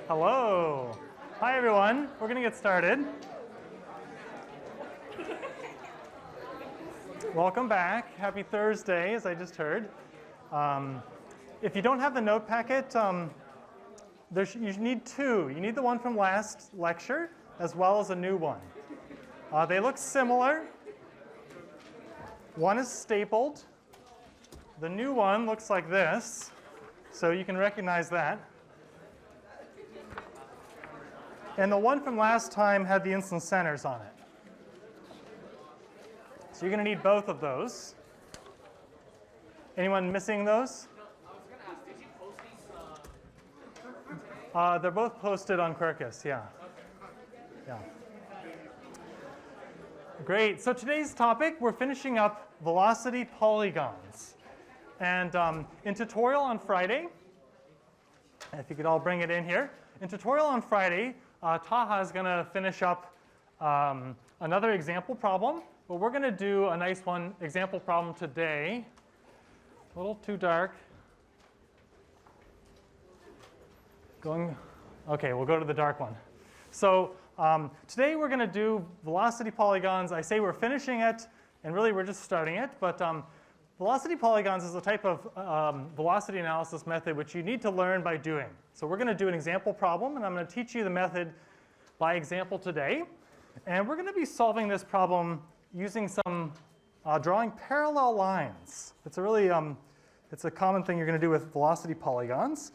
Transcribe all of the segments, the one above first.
Hello. Hi, everyone. We're going to get started. Welcome back. Happy Thursday, as I just heard. If you don't have the note packet, you need two. You need the one from last lecture, as well as a new one. They look similar. One is stapled. The new one looks like this, so you can recognize that. And the one from last time had the instance centers on it. So you're going to need both of those. Anyone missing those? I was going to ask, did you post these? They're both posted on Quercus, yeah. Yeah. Great. So today's topic, we're finishing up velocity polygons. And in tutorial on Friday, if you could all bring it in here. In tutorial on Friday, Taha is going to finish up another example problem. But we're going to do a nice one, example problem today. A little too dark. Okay, we'll go to the dark one. So today we're going to do velocity polygons. I say we're finishing it, and really we're just starting it. But velocity polygons is a type of velocity analysis method which you need to learn by doing. So we're going to do an example problem, and I'm going to teach you the method by example today. And we're going to be solving this problem using some drawing parallel lines. It's a really it's a common thing you're going to do with velocity polygons.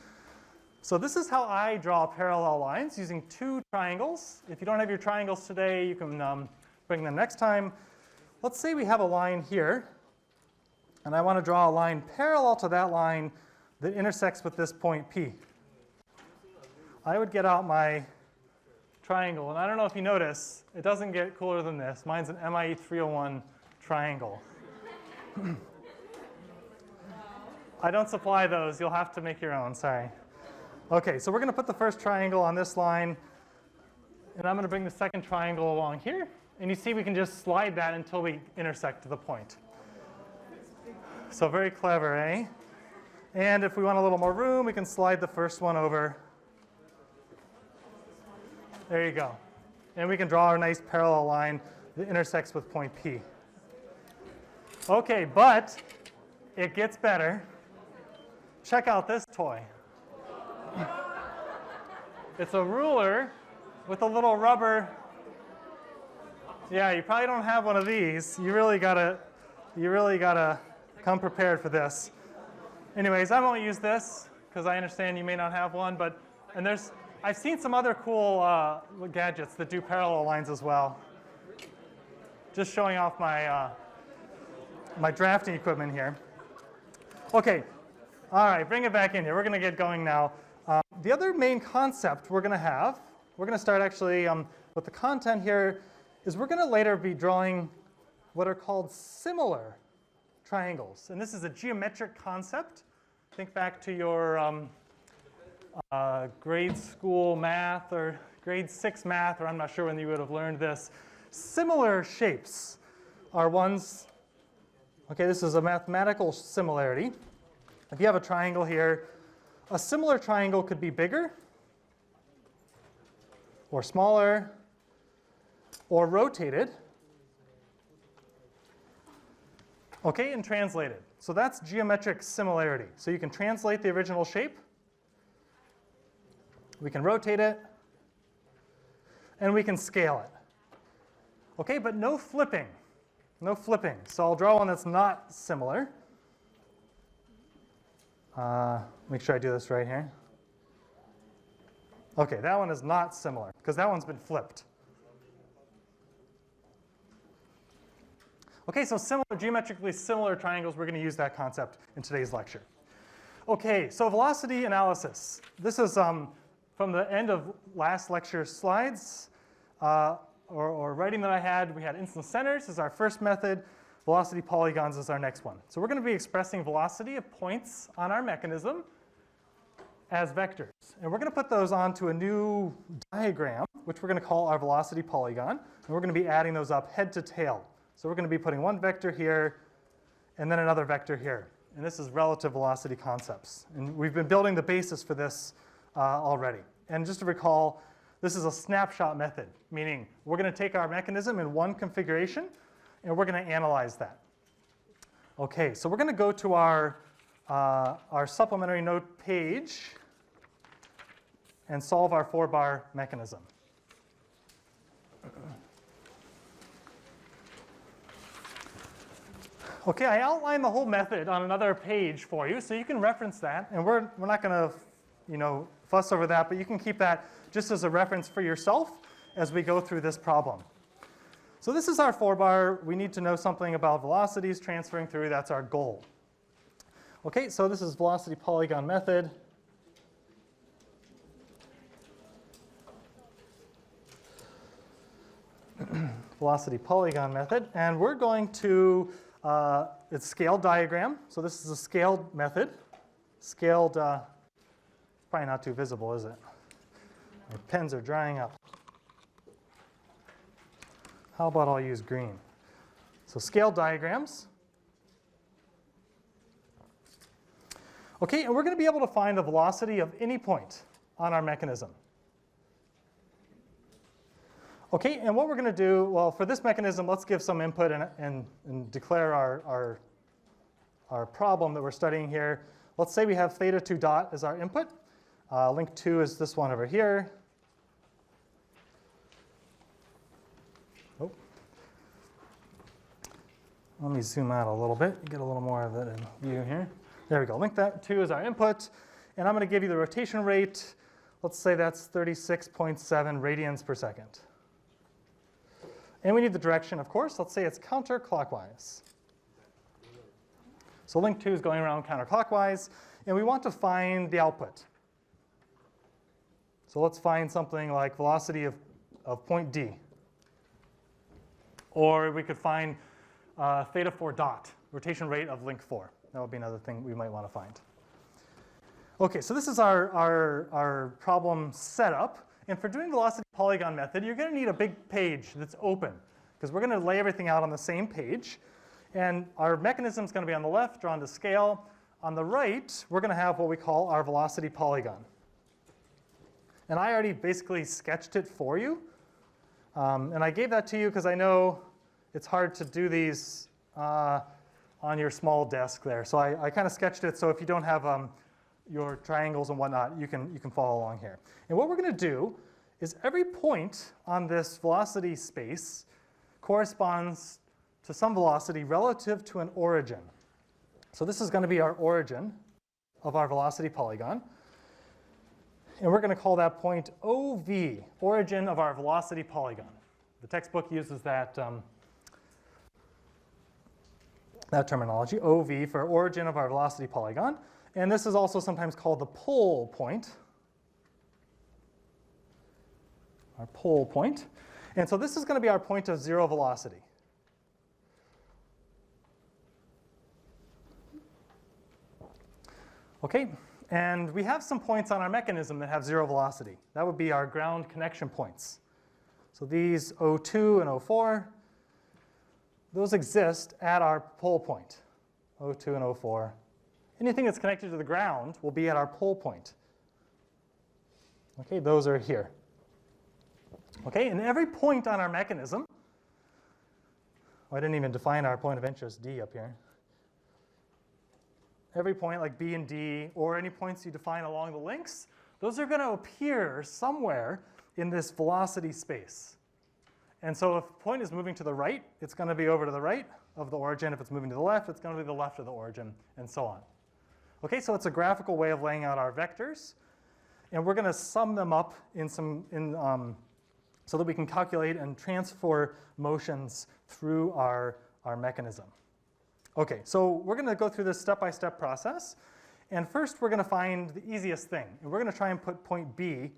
So this is how I draw parallel lines using two triangles. If you don't have your triangles today, you can bring them next time. Let's say we have a line here, and I want to draw a line parallel to that line that intersects with this point P. I would get out my triangle, and I don't know if you notice, it doesn't get cooler than this. Mine's an MIE 301 triangle. I don't supply those. You'll have to make your own, sorry. Okay, so we're going to put the first triangle on this line, and I'm going to bring the second triangle along here. And you see we can just slide that until we intersect to the point. So very clever, eh? And if we want a little more room, we can slide the first one over. There you go. And we can draw our nice parallel line that intersects with point P. Okay, but it gets better. Check out this toy. It's a ruler with a little rubber. Yeah, you probably don't have one of these. You really gotta come prepared for this. Anyways, I won't use this because I understand you may not have one, I've seen some other cool gadgets that do parallel lines as well. Just showing off my my drafting equipment here. Okay, all right, bring it back in here. We're going to get going now. The other main concept we're going to start actually with the content here, is we're going to later be drawing what are called similar triangles. And this is a geometric concept. Think back to your grade school math or grade 6 math, or I'm not sure when you would have learned this. Similar shapes are ones, okay, this is a mathematical similarity. If you have a triangle here, a similar triangle could be bigger or smaller or rotated, okay, and translated. So that's geometric similarity. So you can translate the original shape. We can rotate it, and we can scale it. Okay, but no flipping. No flipping. So I'll draw one that's not similar. Make sure I do this right here. Okay, that one is not similar, because that one's been flipped. Okay, so geometrically similar triangles, we're going to use that concept in today's lecture. Okay, so velocity analysis. This is from the end of last lecture slides, or writing that I had. We had instance centers as our first method. Velocity polygons is our next one. So we're going to be expressing velocity of points on our mechanism as vectors. And we're going to put those onto a new diagram, which we're going to call our velocity polygon. And we're going to be adding those up head to tail. So we're going to be putting one vector here and then another vector here. And this is relative velocity concepts. And we've been building the basis for this already. And just to recall, this is a snapshot method, meaning we're going to take our mechanism in one configuration, and we're going to analyze that. Okay, so we're going to go to our supplementary note page and solve our 4-bar mechanism. Okay, I outlined the whole method on another page for you, so you can reference that. And we're not going to, fuss over that, but you can keep that just as a reference for yourself as we go through this problem. So this is our 4-bar. We need to know something about velocities transferring through. That's our goal. Okay, so this is velocity polygon method. Velocity polygon method. And we're going to, it's scaled diagram. So this is a scaled method. Scaled, probably not too visible, is it? My pens are drying up. How about I'll use green? So scaled diagrams. Okay, and we're going to be able to find the velocity of any point on our mechanism. Okay, and what we're going to do, well, for this mechanism, let's give some input and declare our problem that we're studying here. Let's say we have theta 2 dot as our input. Link 2 is this one over here. Oh. Let me zoom out a little bit, get a little more of it in view here. There we go. Link that 2 is our input. And I'm going to give you the rotation rate. Let's say that's 36.7 radians per second. And we need the direction, of course. Let's say it's counterclockwise. So link 2 is going around counterclockwise. And we want to find the output. So let's find something like velocity of point D. Or we could find theta 4 dot, rotation rate of link 4. That would be another thing we might want to find. Okay, so this is our problem setup. And for doing velocity polygon method, you're going to need a big page that's open, because we're going to lay everything out on the same page. And our mechanism is going to be on the left, drawn to scale. On the right, we're going to have what we call our velocity polygon. And I already basically sketched it for you. And I gave that to you because I know it's hard to do these on your small desk there. So I kind of sketched it so if you don't have your triangles and whatnot, you can follow along here. And what we're going to do is every point on this velocity space corresponds to some velocity relative to an origin. So this is going to be our origin of our velocity polygon. And we're going to call that point OV, origin of our velocity polygon. The textbook uses that terminology, OV, for origin of our velocity polygon. And this is also sometimes called the pole point. Our pole point. And so this is going to be our point of zero velocity. Okay, and we have some points on our mechanism that have zero velocity. That would be our ground connection points. So these O2 and O4, those exist at our pole point, O2 and O4. Anything that's connected to the ground will be at our pole point. Okay, those are here. Okay, and every point on our mechanism, I didn't even define our point of interest, D, up here. Every point like B and D, or any points you define along the links, those are going to appear somewhere in this velocity space. And so if a point is moving to the right, it's going to be over to the right of the origin. If it's moving to the left, it's going to be the left of the origin, and so on. Okay, so it's a graphical way of laying out our vectors. And we're going to sum them up so that we can calculate and transfer motions through our mechanism. Okay, so we're going to go through this step-by-step process. And first, we're going to find the easiest thing. And we're going to try and put point B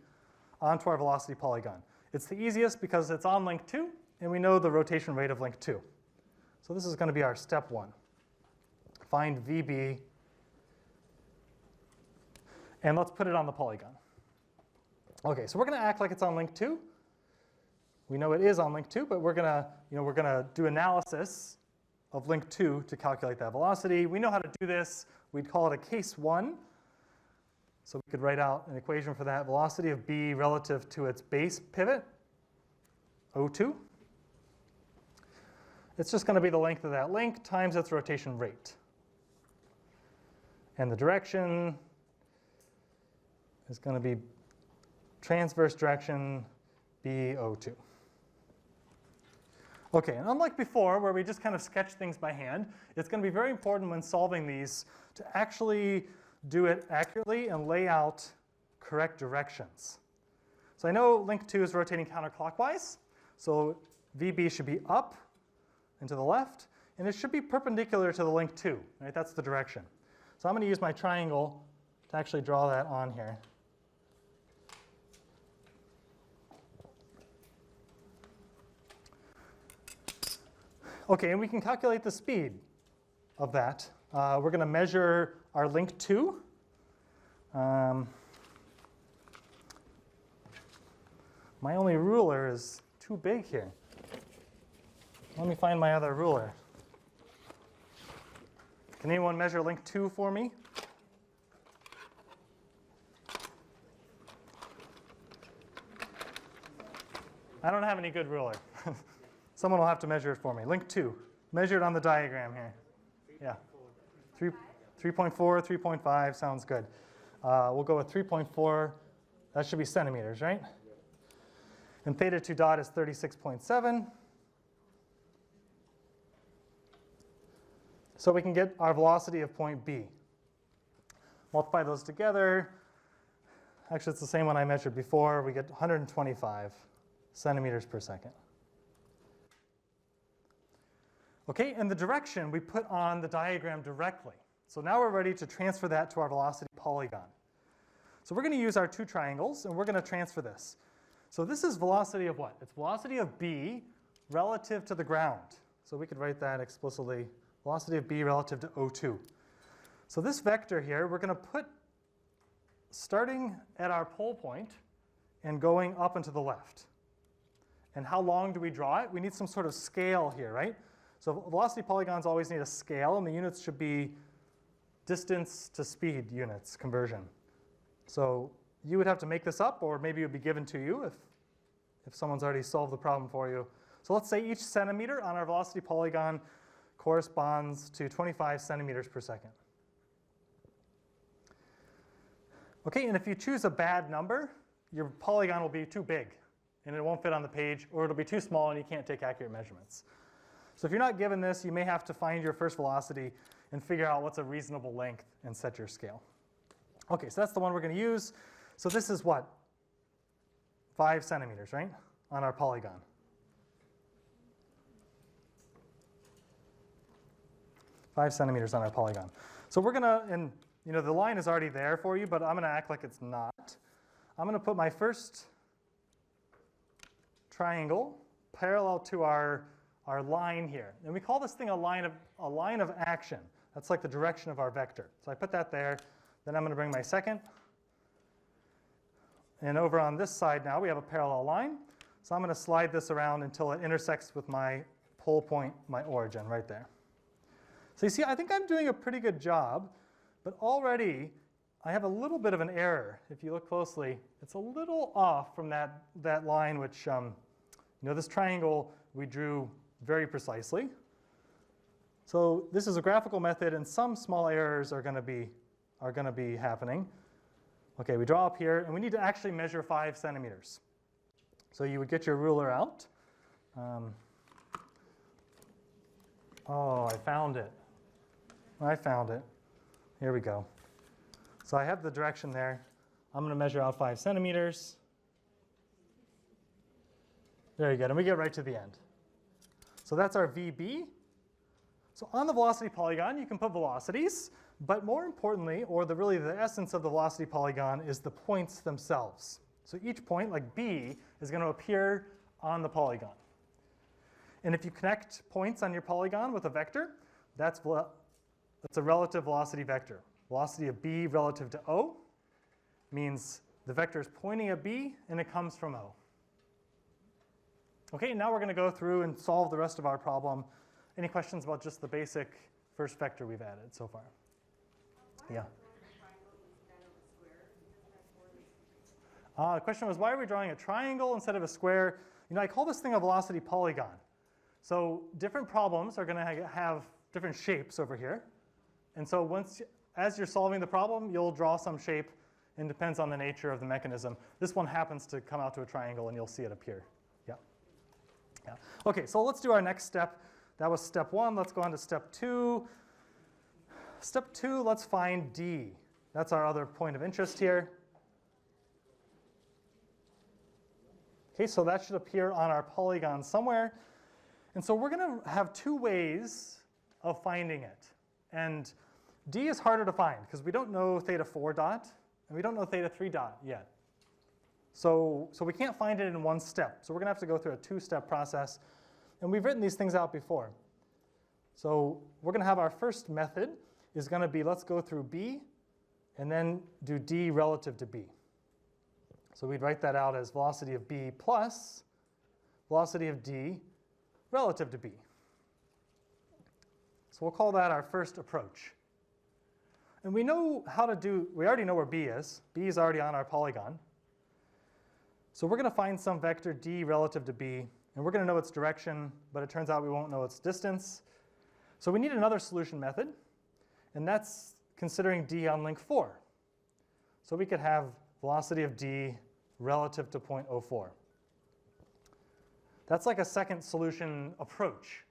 onto our velocity polygon. It's the easiest because it's on link 2, and we know the rotation rate of link 2. So this is going to be our step 1. Find VB, and let's put it on the polygon. Okay, so we're going to act like it's on link 2. We know it is on link 2, but we're going to do analysis of link 2 to calculate that velocity. We know how to do this. We'd call it a case 1. So we could write out an equation for that. Velocity of B relative to its base pivot, O2. It's just going to be the length of that link times its rotation rate. And the direction is going to be transverse direction BO2. Okay, and unlike before, where we just kind of sketch things by hand, it's going to be very important when solving these to actually do it accurately and lay out correct directions. So I know link 2 is rotating counterclockwise, so VB should be up and to the left, and it should be perpendicular to the link 2, right? That's the direction. So I'm going to use my triangle to actually draw that on here. Okay, and we can calculate the speed of that. We're going to measure our link 2. My only ruler is too big here. Let me find my other ruler. Can anyone measure link 2 for me? I don't have any good ruler. Someone will have to measure it for me. Link 2. Measure it on the diagram here. Yeah. 3.4, 3.5 sounds good. We'll go with 3.4. That should be centimeters, right? And theta 2 dot is 36.7. So we can get our velocity of point B. Multiply those together. Actually, it's the same one I measured before. We get 125 centimeters per second. Okay, and the direction we put on the diagram directly. So now we're ready to transfer that to our velocity polygon. So we're going to use our two triangles, and we're going to transfer this. So this is velocity of what? It's velocity of B relative to the ground. So we could write that explicitly. Velocity of B relative to O2. So this vector here, we're going to put starting at our pole point and going up and to the left. And how long do we draw it? We need some sort of scale here, right? So velocity polygons always need a scale, and the units should be distance to speed units conversion. So you would have to make this up, or maybe it would be given to you if someone's already solved the problem for you. So let's say each centimeter on our velocity polygon corresponds to 25 centimeters per second. Okay, and if you choose a bad number, your polygon will be too big, and it won't fit on the page, or it'll be too small and you can't take accurate measurements. So if you're not given this, you may have to find your first velocity and figure out what's a reasonable length and set your scale. Okay, so that's the one we're going to use. So this is what? 5 centimeters, right, on our polygon. Five centimeters on our polygon. So we're going to, and you know, the line is already there for you, but I'm going to act like it's not. I'm going to put my first triangle parallel to our line here. And we call this thing a line of action. That's like the direction of our vector. So I put that there. Then I'm going to bring my second. And over on this side now, we have a parallel line. So I'm going to slide this around until it intersects with my pole point, my origin right there. So you see, I think I'm doing a pretty good job, but already I have a little bit of an error. If you look closely, it's a little off from that line, which, you know, this triangle we drew very precisely. So this is a graphical method, and some small errors are going to be happening. Okay, we draw up here, and we need to actually measure 5 centimeters. So you would get your ruler out. Oh, I found it. I found it. Here we go. So I have the direction there. I'm going to measure out 5 centimeters. Very good, and we get right to the end. So that's our VB. So on the velocity polygon, you can put velocities, but more importantly, or really the essence of the velocity polygon is the points themselves. So each point, like B, is going to appear on the polygon. And if you connect points on your polygon with a vector, that's a relative velocity vector. Velocity of B relative to O means the vector is pointing at B and it comes from O. Okay, now we're going to go through and solve the rest of our problem. Any questions about just the basic first vector we've added so far? Yeah. The question was, why are we drawing a triangle instead of a square? You know, I call this thing a velocity polygon. So different problems are going to have different shapes over here. And so as you're solving the problem, you'll draw some shape, and it depends on the nature of the mechanism. This one happens to come out to a triangle, and you'll see it appear. Yeah. Yeah. Okay, so let's do our next step. That was step 1. Let's go on to step 2. Step 2, let's find D. That's our other point of interest here. Okay, so that should appear on our polygon somewhere. And so we're going to have 2 ways of finding it. And D is harder to find because we don't know theta 4 dot, and we don't know theta 3 dot yet. So we can't find it in one step. So we're going to have to go through a 2-step process. And we've written these things out before. So we're going to have our first method is going to be, let's go through B and then do D relative to B. So we'd write that out as velocity of B plus velocity of D relative to B. So we'll call that our first approach. And we know how to do, we already know where B is. B is already on our polygon. So we're going to find some vector D relative to B, and we're going to know its direction, but it turns out we won't know its distance. So we need another solution method, and that's considering D on link 4. So we could have velocity of D relative to 0.04. That's like a second solution approach.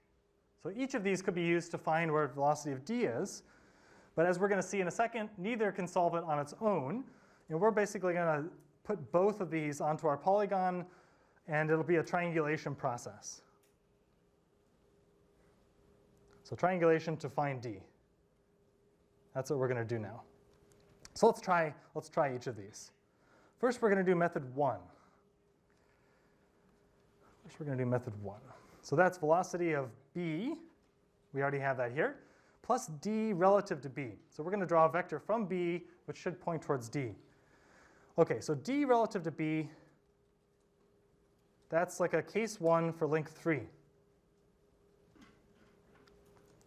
So each of these could be used to find where velocity of D is, but as we're going to see in a second, neither can solve it on its own, and we're basically going to put both of these onto our polygon, and it'll be a triangulation process. So triangulation to find D. That's what we're going to do now. So let's try each of these. First, we're going to do method 1. So that's velocity of B. We already have that here. Plus D relative to B. So we're going to draw a vector from B, which should point towards D. Okay, so D relative to B, that's like a case 1 for link 3.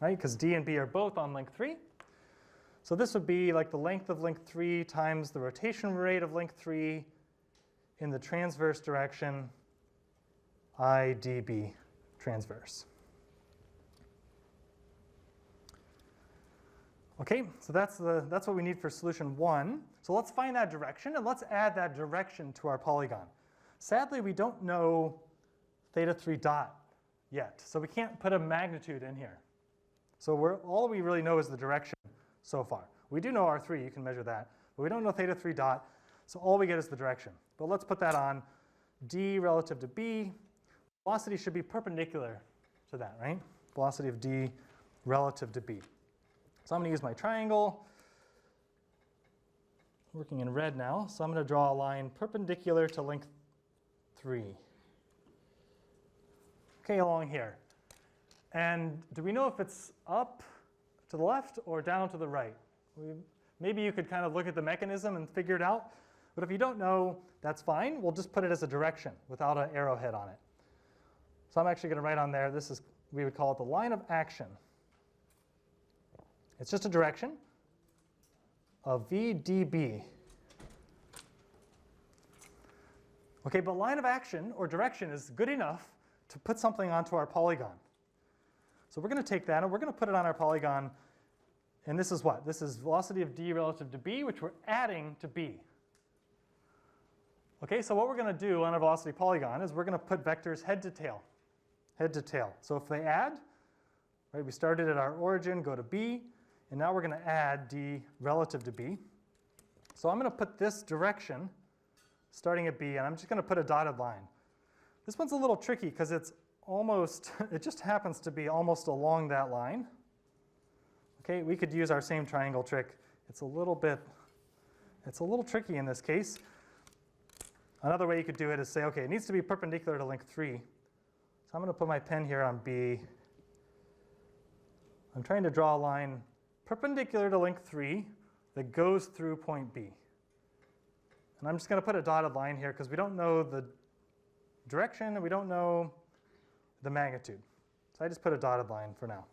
Right, because D and B are both on link 3. So this would be like the length of link 3 times the rotation rate of link 3 in the transverse direction, I dB transverse. Okay, so that's what we need for solution 1. So let's find that direction, and let's add that direction to our polygon. Sadly, we don't know theta 3 dot yet, so we can't put a magnitude in here. So all we really know is the direction so far. We do know R3, you can measure that, but we don't know theta 3 dot, so all we get is the direction. But let's put that on D relative to B. Velocity should be perpendicular to that, right? Velocity of D relative to B. So I'm going to use my triangle, working in red now. So I'm going to draw a line perpendicular to link 3. Okay, along here. And do we know if it's up to the left or down to the right? Maybe you could kind of look at the mechanism and figure it out. But if you don't know, that's fine. We'll just put it as a direction without an arrowhead on it. So I'm actually going to write on there, we would call it the line of action. It's just a direction of VDB. Okay, but line of action or direction is good enough to put something onto our polygon. So we're going to take that and we're going to put it on our polygon. And this is what? This is velocity of D relative to B, which we're adding to B. Okay, so what we're going to do on a velocity polygon is we're going to put vectors head to tail. Head to tail. So if they add, right, we started at our origin, go to B, and now we're going to add D relative to B. So I'm going to put this direction starting at B, and I'm just going to put a dotted line. This one's a little tricky because it's almost, it just happens to be almost along that line. Okay, we could use our same triangle trick. It's a little tricky in this case. Another way you could do it is say, okay, it needs to be perpendicular to link 3. So I'm going to put my pen here on B. I'm trying to draw a line perpendicular to link 3 that goes through point B. And I'm just going to put a dotted line here because we don't know the direction and we don't know the magnitude. So I just put a dotted line for now.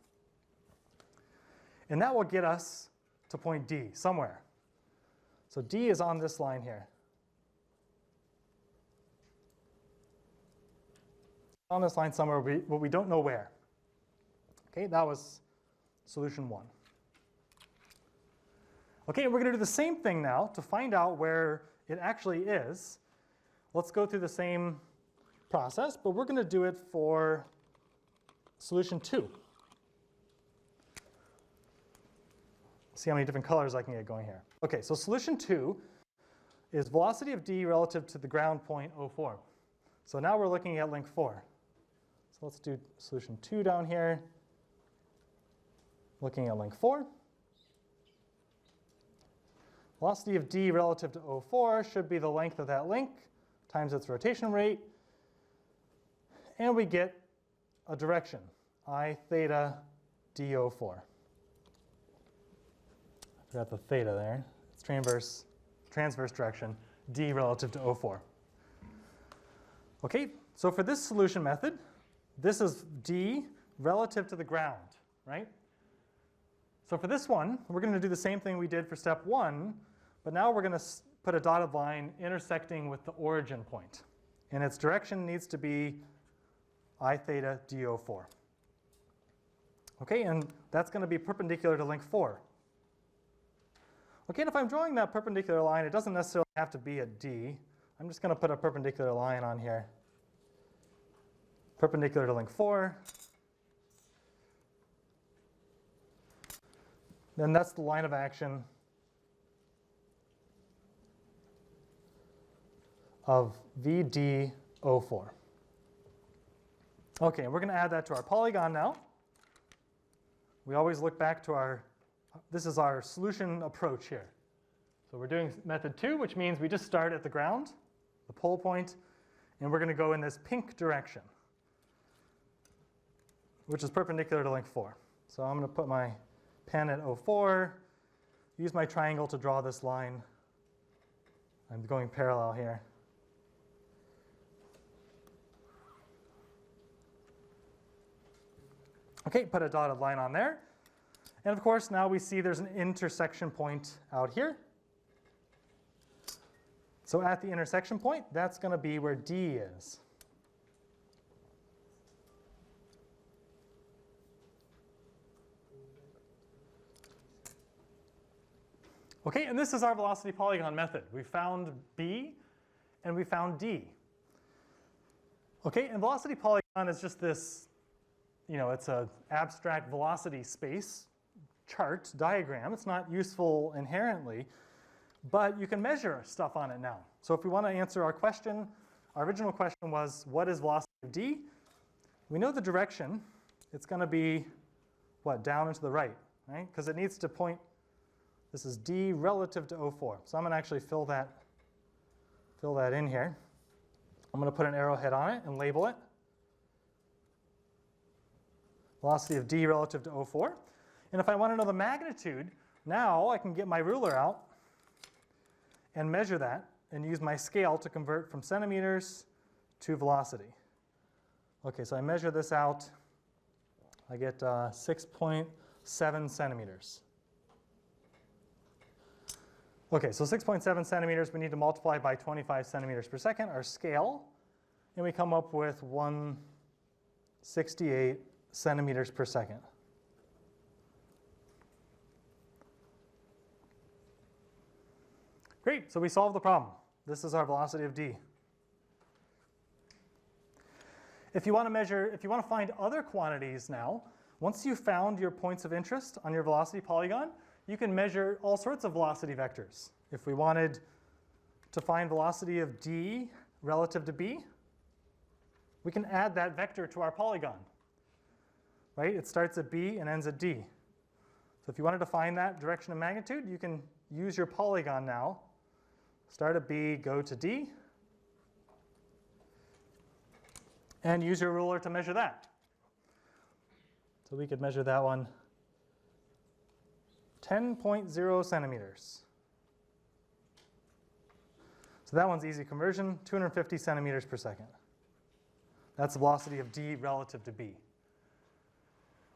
And that will get us to point D somewhere. So D is on this line here. on this line somewhere, but we don't know where. Okay, that was solution 1. Okay, we're going to do the same thing now to find out where it actually is. Let's go through the same process, but we're going to do it for solution 2. See how many different colors I can get going here. Okay, so solution 2 is velocity of d relative to the ground point 0,4. So now we're looking at link 4. So let's do solution 2 down here. Looking at link 4. Velocity of d relative to 0,4 should be the length of that link times its rotation rate. And we get a direction, I theta d04. I forgot the theta there. It's transverse direction, d relative to 0,4. Okay, so for this solution method, this is d relative to the ground, right? So for this one, we're going to do the same thing we did for step 1, but now we're going to put a dotted line intersecting with the origin point. And its direction needs to be I theta d04. Okay, and that's going to be perpendicular to link 4. Okay, and if I'm drawing that perpendicular line, it doesn't necessarily have to be a D. I'm just going to put a perpendicular line on here. Perpendicular to link 4. Then that's the line of action of VD04. Okay, we're going to add that to our polygon now. We always look back to this is our solution approach here. So we're doing method 2, which means we just start at the ground, the pole point, and we're going to go in this pink direction, which is perpendicular to link 4. So I'm going to put my pen at 0,4, use my triangle to draw this line. I'm going parallel here. Okay, put a dotted line on there. And of course, now we see there's an intersection point out here. So at the intersection point, that's going to be where D is. Okay, and this is our velocity polygon method. We found B and we found D. Okay, and velocity polygon is just this, it's an abstract velocity space chart, diagram. It's not useful inherently, but you can measure stuff on it now. So if we want to answer our question, our original question was, what is velocity of D? We know the direction. It's going to be, what, down and to the right, right? Because it needs to point, this is D relative to 0,4. So I'm going to actually fill that in here. I'm going to put an arrowhead on it and label it. Velocity of D relative to 0,4. And if I want to know the magnitude, now I can get my ruler out and measure that and use my scale to convert from centimeters to velocity. Okay, so I measure this out. I get 6.7 centimeters. Okay, so 6.7 centimeters, we need to multiply by 25 centimeters per second, our scale, and we come up with 168 centimeters per second. Great, so we solved the problem. This is our velocity of D. If you want to find other quantities now, once you've found your points of interest on your velocity polygon, you can measure all sorts of velocity vectors. If we wanted to find velocity of D relative to B, we can add that vector to our polygon. Right? It starts at B and ends at D. So if you wanted to find that direction and magnitude, you can use your polygon now. Start at B, go to D, and use your ruler to measure that. So we could measure that one 10.0 centimeters. So that one's easy conversion, 250 centimeters per second. That's the velocity of D relative to B.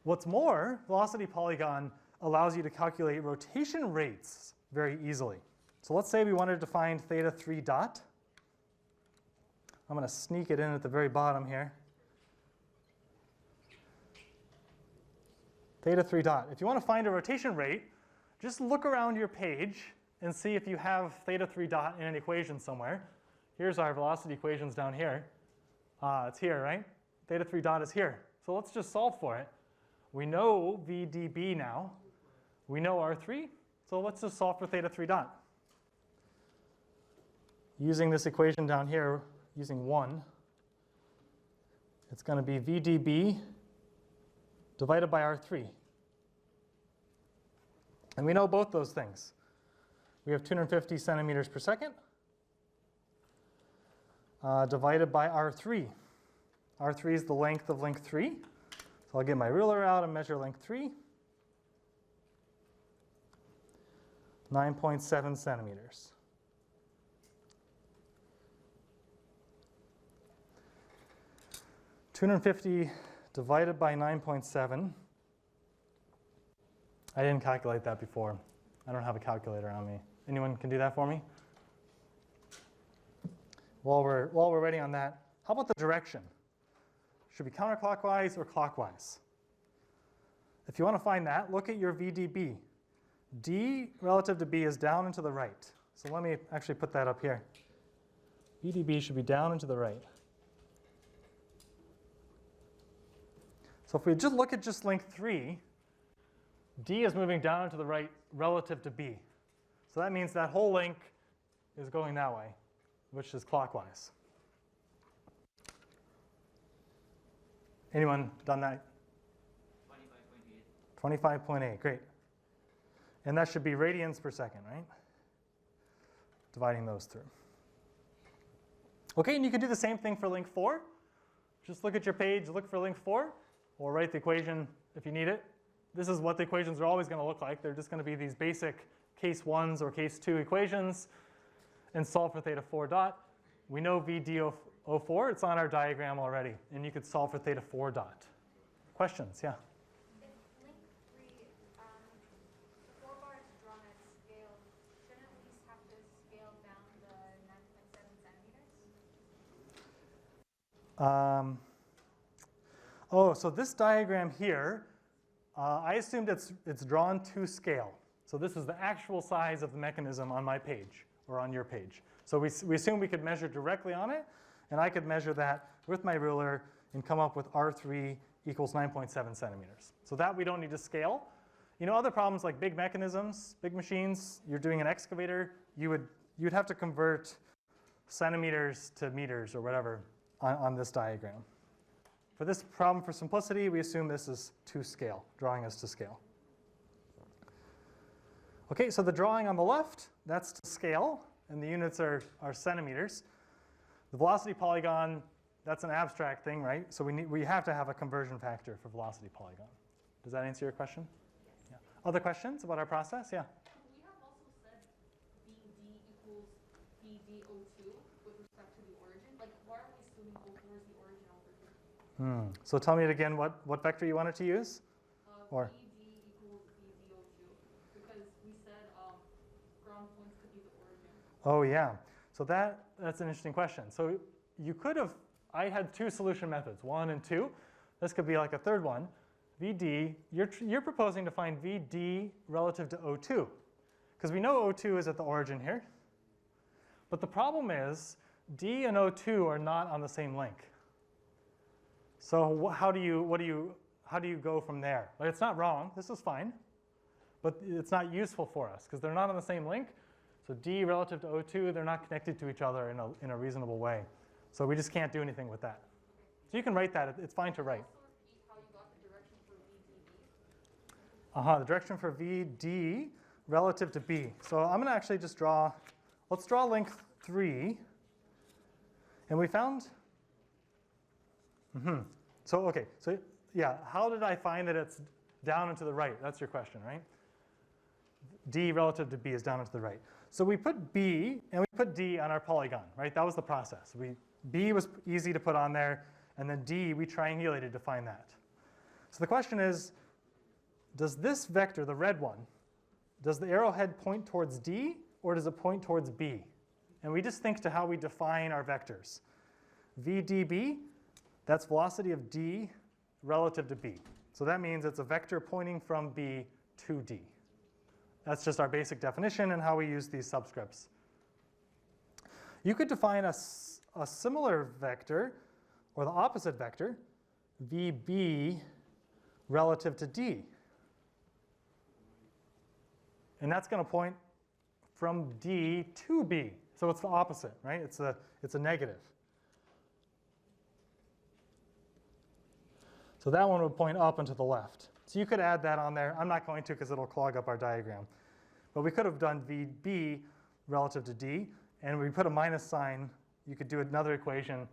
What's more, velocity polygon allows you to calculate rotation rates very easily. So let's say we wanted to find theta 3 dot. I'm going to sneak it in at the very bottom here. theta 3 dot. If you want to find a rotation rate, just look around your page and see if you have theta 3 dot in an equation somewhere. Here's our velocity equations down here. It's here, right? Theta 3 dot is here. So let's just solve for it. We know VdB now. We know R3. So let's just solve for theta 3 dot. Using this equation down here, using 1, it's going to be VdB divided by R3. And we know both those things. We have 250 centimeters per second divided by R3. R3 is the length of link 3. So I'll get my ruler out and measure length 3. 9.7 centimeters. (250) divided by 9.7. I didn't calculate that before. I don't have a calculator on me. Anyone can do that for me? While we're waiting on that, how about the direction? Should it be counterclockwise or clockwise? If you want to find that, look at your VdB. D relative to B is down and to the right. So let me actually put that up here. VdB should be down and to the right. So if we just look at just length 3, D is moving down and to the right relative to B. So that means that whole link is going that way, which is clockwise. Anyone done that? 25.8. 25.8, great. And that should be radians per second, right? Dividing those through. Okay, and you can do the same thing for link 4. Just look at your page, look for link 4, or write the equation if you need it. This is what the equations are always going to look like. They're just going to be these basic case 1s or case 2 equations, and solve for theta 4 dot. We know VdO4, it's on our diagram already, and you could solve for theta 4 dot. Questions? Yeah? If link 3, the 4 bars drawn at scale, shouldn't we have to scale down the 9.7 centimeters? Oh, so this diagram here, I assumed it's drawn to scale. So this is the actual size of the mechanism on my page or on your page. So we assume we could measure directly on it, and I could measure that with my ruler and come up with R3 equals 9.7 centimeters. So that we don't need to scale. You know, other problems like big mechanisms, big machines, you're doing an excavator, you'd have to convert centimeters to meters or whatever on this diagram. For this problem, for simplicity, we assume this is to scale, drawing us to scale. Okay, so the drawing on the left, that's to scale, and the units are centimeters. The velocity polygon, that's an abstract thing, right? So we have to have a conversion factor for velocity polygon. Does that answer your question? Yes. Yeah. Other questions about our process? Yeah. We have also said VD equals VdO2 with respect to the origin. Like, why are we assuming O4 is the origin over here? So tell me it again what vector you wanted to use? Or VD equals VdO2 because we said ground points could be the origin. oh yeah. So that's an interesting question. So you could have, I had 2 solution methods, 1 and 2. This could be like a third one. VD, you're proposing to find VD relative to O2. Because we know O2 is at the origin here. But the problem is D and O2 are not on the same link. So how do you go from there? Like, it's not wrong, this is fine, but it's not useful for us because they're not on the same link. So D relative to O2, they're not connected to each other in a reasonable way. So we just can't do anything with that. So you can write that, it's fine to write. Also repeat how you got the direction for VdB. The direction for VD relative to B. So I'm going to actually just let's draw length 3. And we found, so yeah, how did I find that it's down and to the right? That's your question, right? D relative to B is down and to the right. So we put B and we put D on our polygon, right? That was the process. B was easy to put on there, and then D we triangulated to find that. So the question is, does this vector, the red one, does the arrowhead point towards D or does it point towards B? And we just think to how we define our vectors. VdB, that's velocity of D relative to B. So that means it's a vector pointing from B to D. That's just our basic definition and how we use these subscripts. You could define a similar vector, or the opposite vector, VB relative to D. And that's going to point from D to B. So it's the opposite, right? It's a negative. So that one would point up and to the left. So you could add that on there. I'm not going to because it'll clog up our diagram. But we could have done VB relative to D, and we put a minus sign. You could do another equation,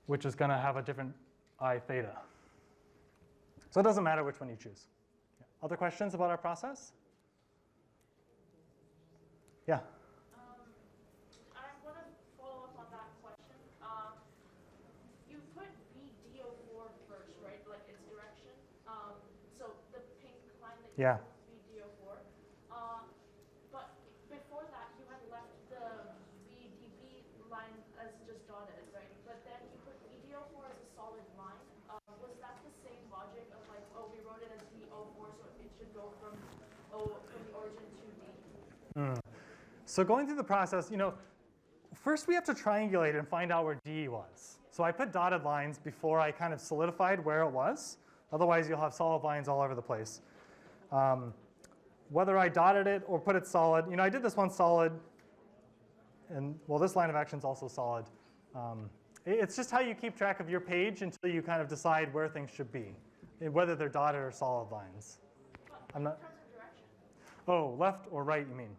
which is going to have a different I theta. So it doesn't matter which one you choose. Other questions about our process? Yeah. I want to follow up on that question. You put VDO4 first, right? Like its direction. So the pink line that you Yeah. VDO4. But before that, you had left the VDB line as just dotted, right? But then you put VDO4 as a solid line. Was that the same logic of like, oh, we wrote it as VO4, so it should go from the origin to D? So going through the process, first we have to triangulate and find out where D was. So I put dotted lines before I kind of solidified where it was. Otherwise, you'll have solid lines all over the place. Whether I dotted it or put it solid, I did this one solid, and well, this line of action is also solid. It's just how you keep track of your page until you kind of decide where things should be, and whether they're dotted or solid lines. But in terms of direction. Oh, left or right, you mean?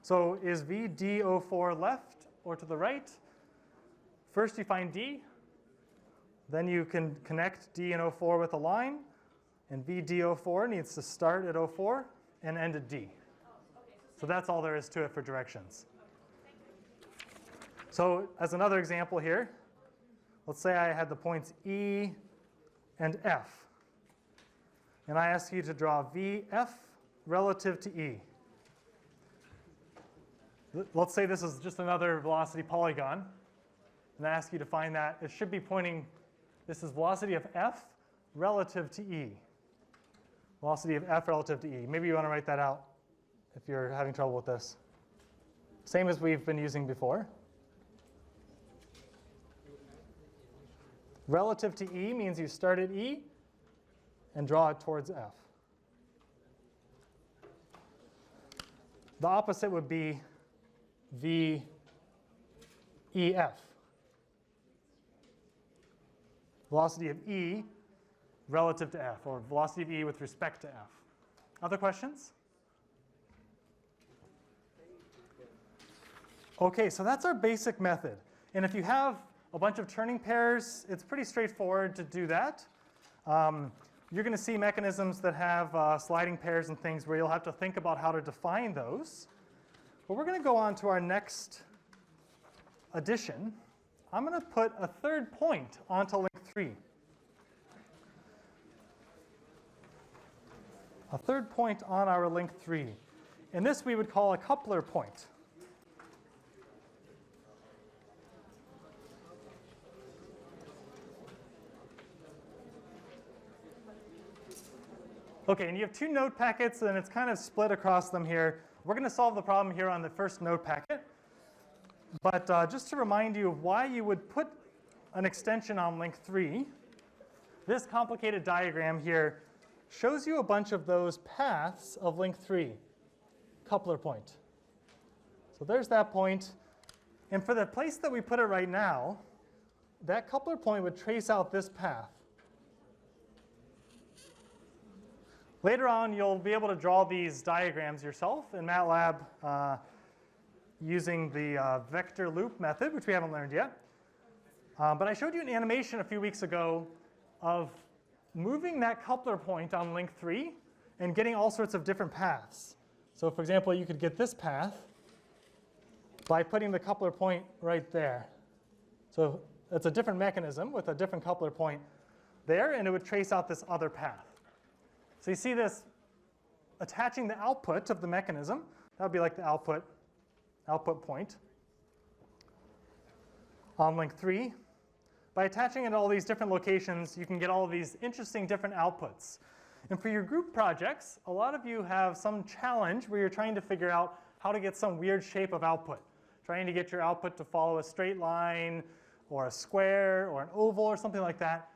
So is VDO4 left or to the right? First you find D, then you can connect D and O4 with a line, and VDO4 needs to start at O4 and end at D. So that's all there is to it for directions. So as another example here, let's say I had the points E and F, and I ask you to draw VF relative to E. Let's say this is just another velocity polygon, and I ask you to find that. It should be pointing, this is velocity of F relative to E. Velocity of F relative to E. Maybe you want to write that out if you're having trouble with this. Same as we've been using before. Relative to E means you start at E and draw it towards F. The opposite would be VEF. Velocity of E relative to F, or velocity of E with respect to F. Other questions? Okay, so that's our basic method. And if you have a bunch of turning pairs, it's pretty straightforward to do that. You're going to see mechanisms that have sliding pairs and things where you'll have to think about how to define those. But we're going to go on to our next addition. I'm going to put a third point onto link 3. A third point on our link 3. And this we would call a coupler point. Okay, and you have two node packets, and it's kind of split across them here. We're going to solve the problem here on the first node packet. But just to remind you of why you would put an extension on link 3, this complicated diagram here shows you a bunch of those paths of link 3, coupler point. So there's that point. And for the place that we put it right now, that coupler point would trace out this path. Later on, you'll be able to draw these diagrams yourself in MATLAB using the vector loop method, which we haven't learned yet. But I showed you an animation a few weeks ago of moving that coupler point on link 3 and getting all sorts of different paths. So for example, you could get this path by putting the coupler point right there. So it's a different mechanism with a different coupler point there, and it would trace out this other path. So you see this attaching the output of the mechanism. That would be like the output point on link 3. by attaching it to all these different locations, you can get all of these interesting different outputs. And for your group projects, a lot of you have some challenge where you're trying to figure out how to get some weird shape of output. Trying to get your output to follow a straight line or a square or an oval or something like that.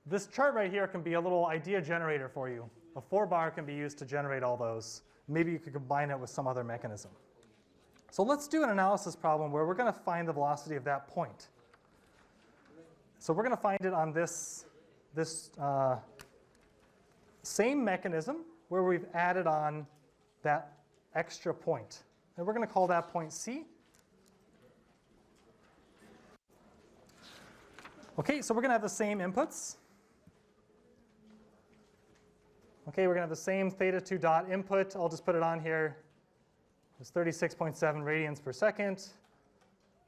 This chart right here can be a little idea generator for you. A 4-bar can be used to generate all those. Maybe you could combine it with some other mechanism. So let's do an analysis problem where we're going to find the velocity of that point. So we're going to find it on this same mechanism where we've added on that extra point. And we're going to call that point C. Okay, so we're going to have the same inputs. Okay, we're going to have the same theta2 dot input. I'll just put it on here. It's 36.7 radians per second,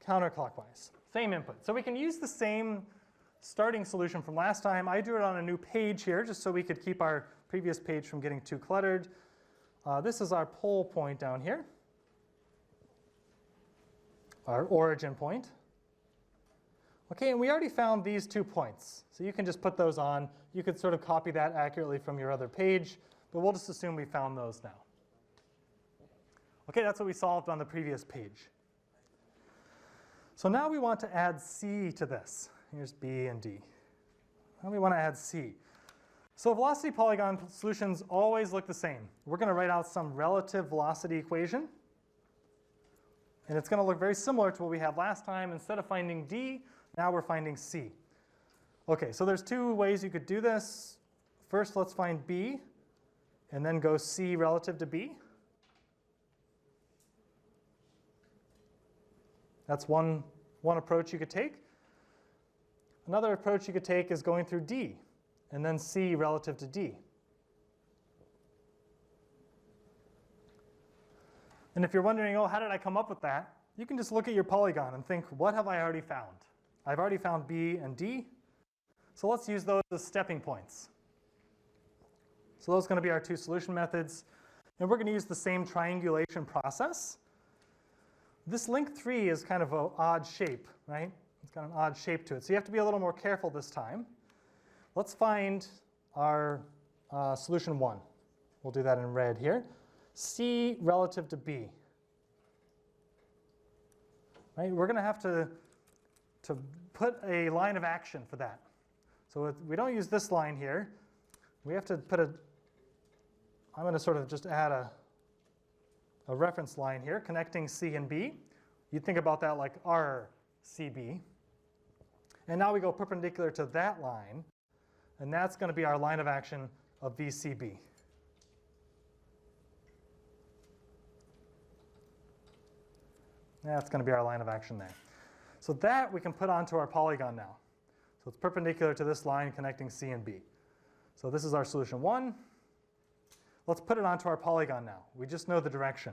counterclockwise. Same input. So we can use the same starting solution from last time. I drew it on a new page here just so we could keep our previous page from getting too cluttered. This is our pole point down here, our origin point. Okay, and we already found these 2 points. So you can just put those on. You could sort of copy that accurately from your other page, but we'll just assume we found those now. Okay, that's what we solved on the previous page. So now we want to add C to this. Here's B and D. Now we want to add C. So velocity polygon solutions always look the same. We're going to write out some relative velocity equation. And it's going to look very similar to what we had last time. Instead of finding D, now we're finding C. Okay, so there's 2 ways you could do this. First, let's find B, and then go C relative to B. That's one approach you could take. Another approach you could take is going through D, and then C relative to D. And if you're wondering, oh, how did I come up with that? You can just look at your polygon and think, what have I already found? I've already found B and D. So let's use those as stepping points. So those are going to be our 2 solution methods. And we're going to use the same triangulation process. This link 3 is kind of an odd shape, right? It's got an odd shape to it. So you have to be a little more careful this time. Let's find our solution 1. We'll do that in red here. C relative to B. Right? We're going to have to put a line of action for that. So we don't use this line here. We have to put I'm going to sort of just add a reference line here connecting C and B. You'd think about that like RCB. And now we go perpendicular to that line, and that's going to be our line of action of VCB. That's going to be our line of action there. So that we can put onto our polygon now. So it's perpendicular to this line connecting C and B. So this is our solution 1. Let's put it onto our polygon now. We just know the direction.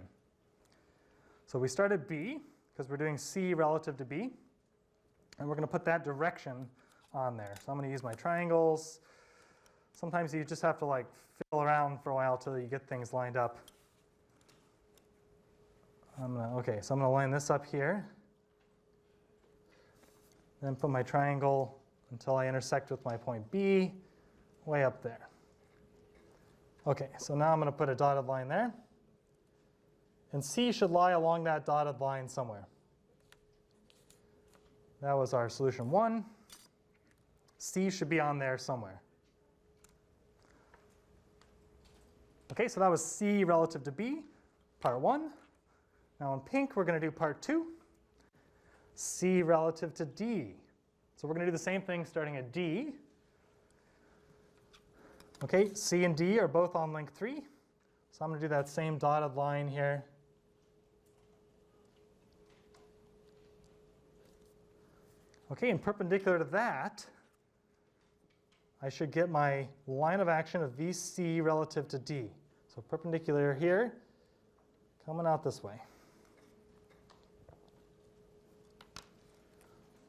So we start at B, because we're doing C relative to B. And we're going to put that direction on there. So I'm going to use my triangles. Sometimes you just have to like fiddle around for a while till you get things lined up. Okay, so I'm going to line this up here. Then put my triangle until I intersect with my point B, way up there. Okay, so now I'm going to put a dotted line there. And C should lie along that dotted line somewhere. That was our solution 1. C should be on there somewhere. Okay, so that was C relative to B, part 1. Now in pink, we're going to do part 2. C relative to D. So we're going to do the same thing starting at D. Okay, C and D are both on link 3. So I'm going to do that same dotted line here. Okay, and perpendicular to that, I should get my line of action of VC relative to D. So perpendicular here, coming out this way.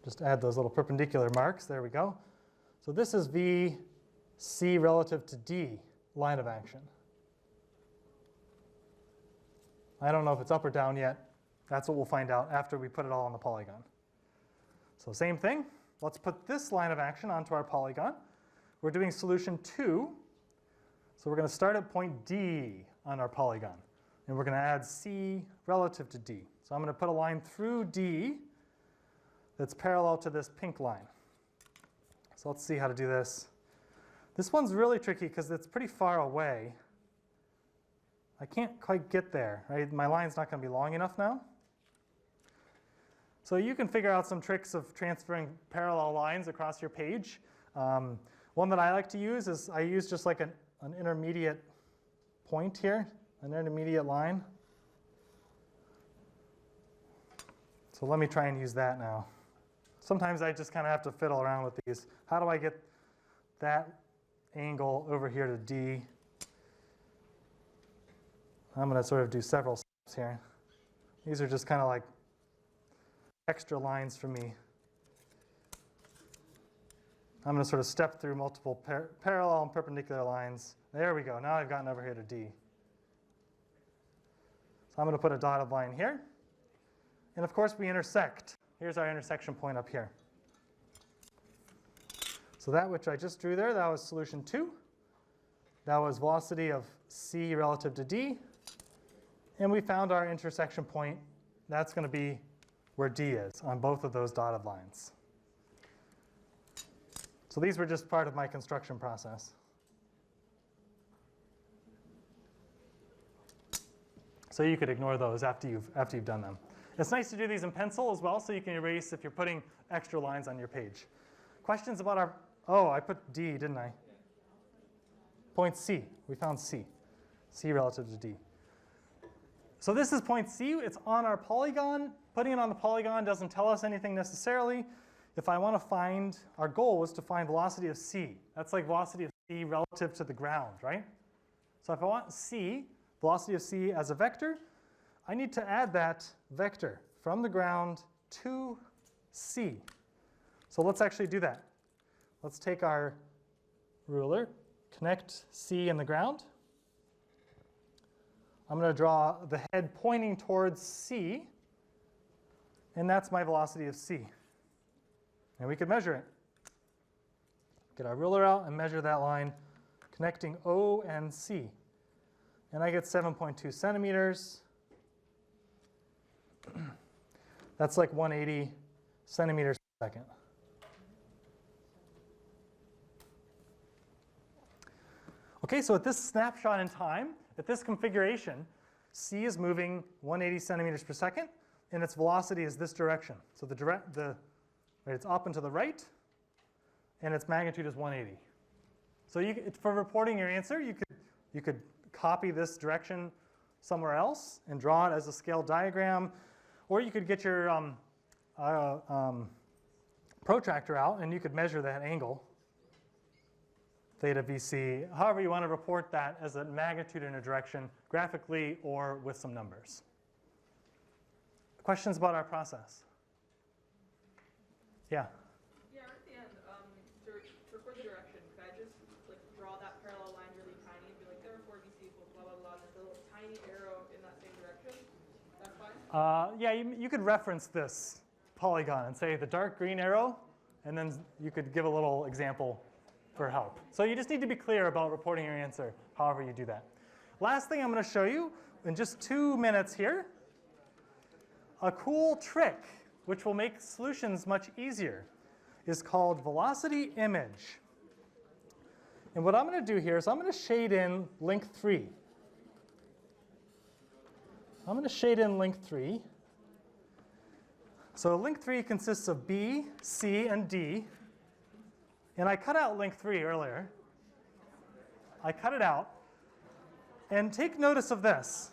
Just add those little perpendicular marks. There we go. So this is VC relative to D, line of action. I don't know if it's up or down yet. That's what we'll find out after we put it all on the polygon. So same thing. let's put this line of action onto our polygon. We're doing solution 2. So we're going to start at point D on our polygon. And we're going to add C relative to D. So I'm going to put a line through D that's parallel to this pink line. So let's see how to do this. This one's really tricky because it's pretty far away. I can't quite get there, right? My line's not going to be long enough now. So you can figure out some tricks of transferring parallel lines across your page. One that I like to use is I use just like an intermediate point here, an intermediate line. So let me try and use that now. Sometimes I just kind of have to fiddle around with these. How do I get that angle over here to D? I'm going to sort of do several steps here. These are just kind of like extra lines for me. I'm going to sort of step through multiple parallel and perpendicular lines. There we go. Now I've gotten over here to D. So I'm going to put a dotted line here. And of course we intersect. Here's our intersection point up here. So that which I just drew there, that was solution 2. That was velocity of C relative to D. And we found our intersection point. That's going to be where D is on both of those dotted lines. So these were just part of my construction process. So you could ignore those after you've done them. It's nice to do these in pencil as well, so you can erase if you're putting extra lines on your page. Questions about our, oh, I put D, didn't I? Point C, we found C. C relative to D. So this is point C, it's on our polygon. Putting it on the polygon doesn't tell us anything necessarily. If I want to find, our goal was to find velocity of C. That's like velocity of C relative to the ground, right? So if I want C, velocity of C as a vector, I need to add that vector from the ground to C. So let's actually do that. Let's take our ruler, connect C and the ground. I'm going to draw the head pointing towards C, and that's my velocity of C. And we could measure it. Get our ruler out and measure that line connecting O and C. And I get 7.2 centimeters. That's like 180 centimeters per second. Okay, so at this snapshot in time, at this configuration, C is moving 180 centimeters per second, and its velocity is this direction. So it's up and to the right, and its magnitude is 180. So for reporting your answer, you could copy this direction somewhere else and draw it as a scaled diagram, or you could get your protractor out and you could measure that angle, theta VC, however you want to report that as a magnitude in a direction, graphically or with some numbers. Questions about our process? Yeah? Yeah, at the end, to record the direction, could I just like draw that parallel line really tiny and be like, therefore VC equals blah, blah, blah, and there's a little tiny arrow in that same direction? That's fine? Yeah, you could reference this polygon and say the dark green arrow, and then you could give a little example for help. So you just need to be clear about reporting your answer, however you do that. Last thing I'm going to show you in just 2 minutes here, a cool trick which will make solutions much easier is called velocity image. And what I'm going to do here is I'm going to shade in link 3. I'm going to shade in link 3. So link 3 consists of B, C, and D. And I cut out link 3 earlier. I cut it out. And take notice of this.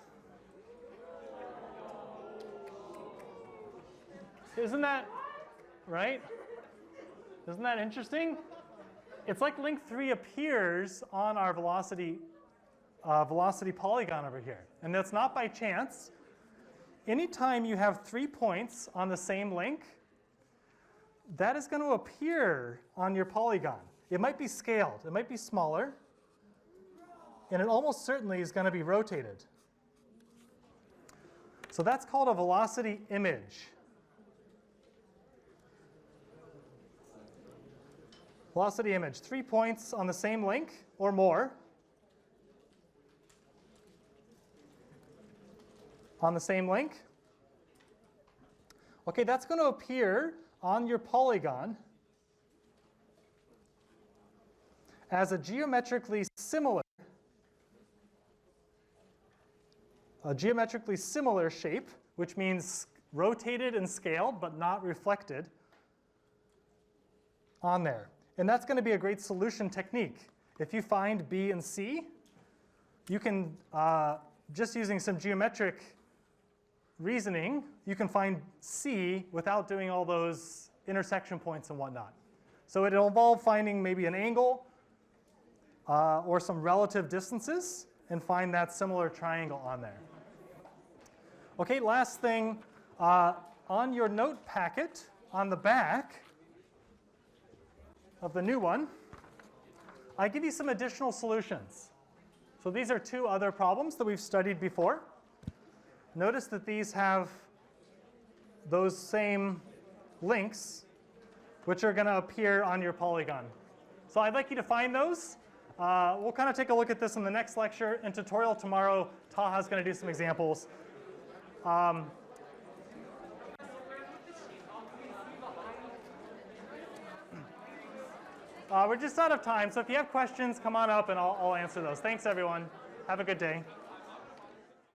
Isn't that right? Isn't that interesting? It's like link 3 appears on our velocity polygon over here. And that's not by chance. Anytime you have 3 points on the same link, that is going to appear on your polygon. It might be scaled. It might be smaller. And it almost certainly is going to be rotated. So that's called a velocity image. velocity image, 3 points on the same link or more on the same link. Okay, that's going to appear on your polygon as a geometrically similar shape, which means rotated and scaled but not reflected on there. And that's going to be a great solution technique. If you find B and C, you can, just using some geometric reasoning, you can find C without doing all those intersection points and whatnot. So it'll involve finding maybe an angle or some relative distances and find that similar triangle on there. Okay, last thing, on your note packet on the back of the new one, I give you some additional solutions. So these are 2 other problems that we've studied before. Notice that these have those same links, which are going to appear on your polygon. So I'd like you to find those. We'll kind of take a look at this in the next lecture. In tutorial tomorrow, Taha's going to do some examples. We're just out of time, so if you have questions, come on up and I'll answer those. Thanks, everyone. Have a good day.